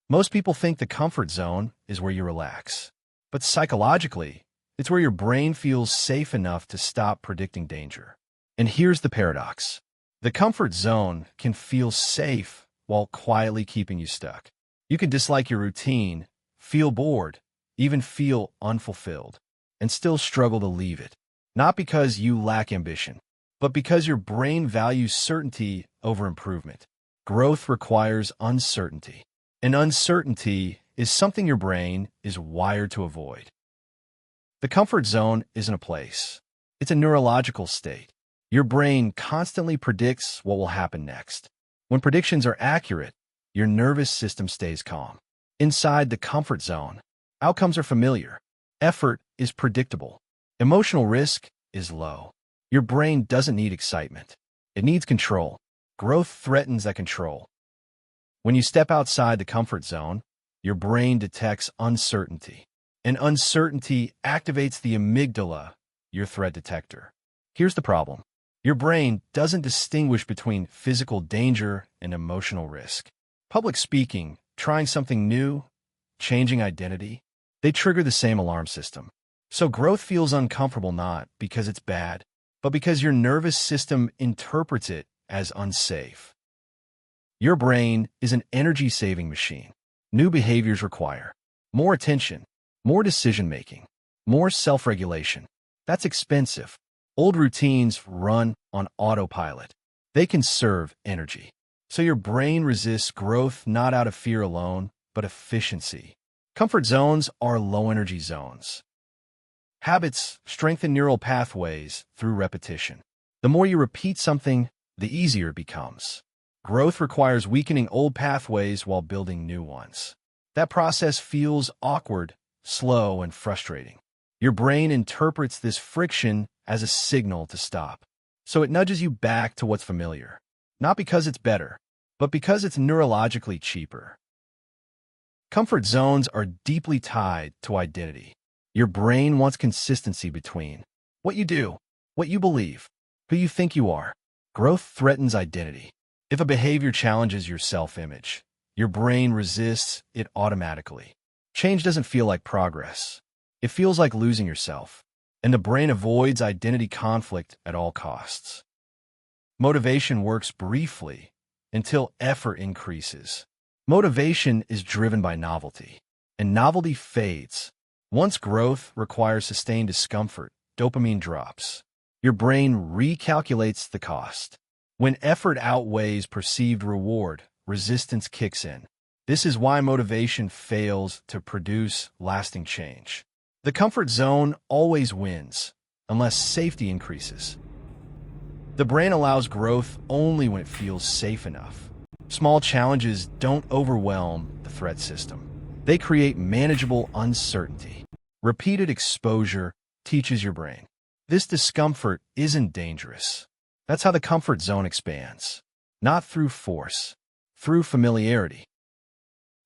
Most people think the comfort zone is where you relax. But psychologically, it's where your brain feels safe enough to stop predicting danger. And here's the paradox. The comfort zone can feel safe while quietly keeping you stuck. You can dislike your routine, feel bored, even feel unfulfilled, and still struggle to leave it. Not because you lack ambition, but because your brain values certainty over improvement. Growth requires uncertainty, and uncertainty is something your brain is wired to avoid. The comfort zone isn't a place. It's a neurological state. Your brain constantly predicts what will happen next. When predictions are accurate, your nervous system stays calm. Inside the comfort zone, outcomes are familiar. Effort is predictable. Emotional risk is low. Your brain doesn't need excitement. It needs control. Growth threatens that control. When you step outside the comfort zone, your brain detects uncertainty. And uncertainty activates the amygdala, your threat detector. Here's the problem. Your brain doesn't distinguish between physical danger and emotional risk. Public speaking, trying something new, changing identity, they trigger the same alarm system. So growth feels uncomfortable not because it's bad, but because your nervous system interprets it as unsafe. Your brain is an energy-saving machine. New behaviors require more attention, more decision-making, more self-regulation. That's expensive. Old routines run on autopilot. They conserve energy. So your brain resists growth not out of fear alone, but efficiency. Comfort zones are low-energy zones. Habits strengthen neural pathways through repetition. The more you repeat something, the easier it becomes. Growth requires weakening old pathways while building new ones. That process feels awkward, slow, and frustrating. Your brain interprets this friction as a signal to stop. So it nudges you back to what's familiar. Not because it's better, but because it's neurologically cheaper. Comfort zones are deeply tied to identity. Your brain wants consistency between what you do, what you believe, who you think you are. Growth threatens identity. If a behavior challenges your self-image, your brain resists it automatically. Change doesn't feel like progress. It feels like losing yourself, and the brain avoids identity conflict at all costs. Motivation works briefly until effort increases. Motivation is driven by novelty, and novelty fades. Once growth requires sustained discomfort, dopamine drops. Your brain recalculates the cost. When effort outweighs perceived reward, resistance kicks in. This is why motivation fails to produce lasting change. The comfort zone always wins, unless safety increases. The brain allows growth only when it feels safe enough. Small challenges don't overwhelm the threat system. They create manageable uncertainty. Repeated exposure teaches your brain. This discomfort isn't dangerous. That's how the comfort zone expands. Not through force, through familiarity.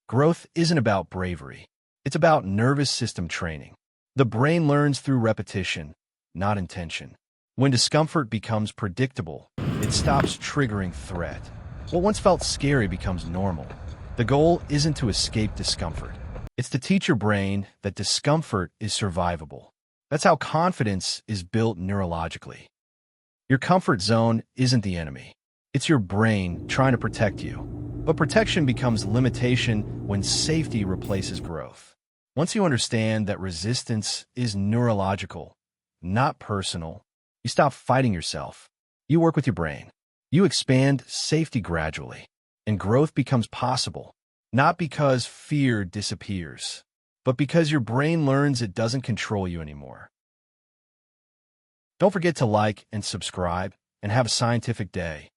Growth isn't about bravery. It's about nervous system training. The brain learns through repetition, not intention. When discomfort becomes predictable, it stops triggering threat. What once felt scary becomes normal. The goal isn't to escape discomfort. It's to teach your brain that discomfort is survivable. That's how confidence is built neurologically. Your comfort zone isn't the enemy. It's your brain trying to protect you. But protection becomes limitation when safety replaces growth. Once you understand that resistance is neurological, not personal, you stop fighting yourself. You work with your brain. You expand safety gradually, and growth becomes possible, not because fear disappears, but because your brain learns it doesn't control you anymore. Don't forget to like and subscribe, and have a scientific day.